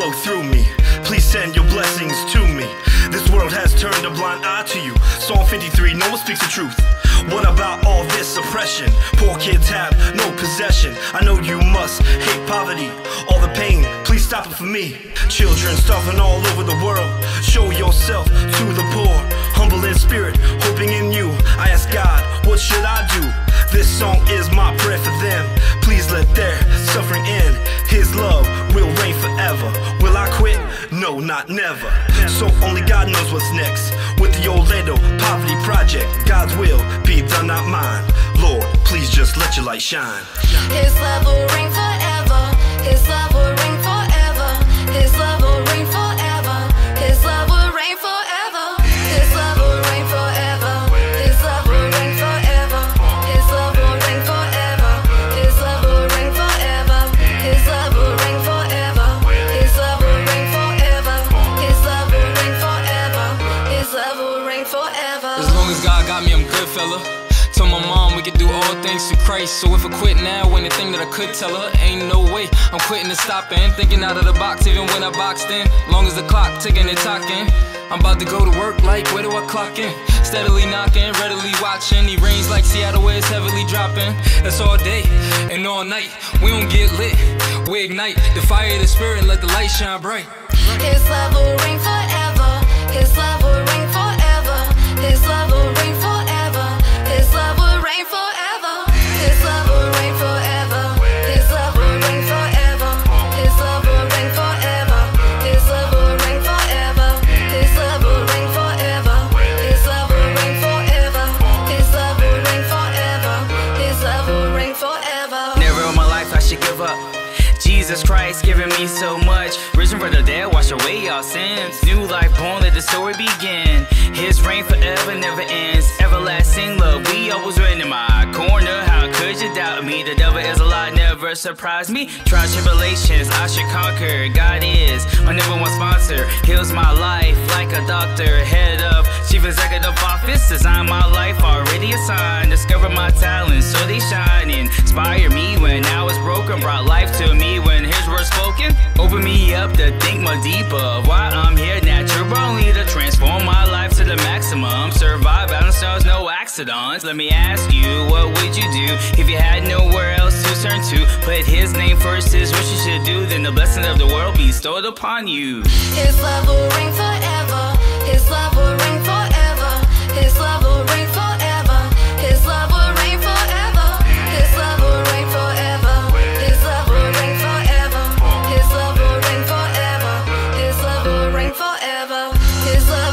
flow through me. Please send your blessings to me. This world has turned a blind eye to you. Psalm 53, no one speaks the truth. What about all this oppression? Poor kids have no possession. I know you must hate poverty, all the pain, please stop it for me. Children starving all over the world. Show yourself to the poor, humble in spirit, hoping in you. I ask God, what should I do? This song is my prayer for them. Please let their suffering end. His love will reign forever. Will I quit? No, not never. So only God knows what's next. With the Orlando Poverty Project, God's will be done, not mine. Lord, please just let your light shine. His love will reign forever. His love will reign forever. His love will reign forever. His love will reign forever. His love will reign forever. His love will reign forever. His love will reign forever. His love will reign forever. His love will reign forever. His love will reign forever. His love will reign forever. His love will reign forever. As long as God got me, I'm good, fella. Told my mom we could do all things through Christ. So if I quit now, anything that I could tell her, ain't no way I'm quitting and stopping. Thinking out of the box, even when I boxed in. Long as the clock ticking and talking, I'm about to go to work like, where do I clock in? Steadily knocking, readily watching. He rains like Seattle where it's heavily dropping. That's all day and all night. We don't get lit, we ignite the fire of the spirit and let the light shine bright. His love will reign forever. His love will reign forever. His love will reign forever. His love will reign forever. His love will reign forever. His love will reign forever. His love will reign forever. His love will reign forever. His love will reign forever. His love will reign forever. His love will reign forever. His love will reign forever. Never in my life I should give up. Jesus Christ giving me so much. Risen from the dead, wash away all sins. New life born, let the story begin. His reign forever never ends. Everlasting love, we always win in my corner. How could you doubt me? The devil is a lie, never surprise me. Trials, tribulations, I should conquer. God is my number one sponsor. Heals my life like a doctor. Head of chief executive office. Design my life, already assigned. Discover my talents, so they shine. Inspire me when I was broken. Brought life to me when his words spoken. Open me up to think more deeper. Why I'm here naturally to transform my life to the maximum. Survive, balance stars, no accidents. Let me ask you, what would you do if you had nowhere else to turn to? Put his name first is what you should do. Then the blessing of the world be bestowed upon you. His love will reign forever. His love will reign forever. His love will reign forever. His love will reign forever. His love will reign forever. His love will reign forever. His love will reign forever. His love will reign forever. His love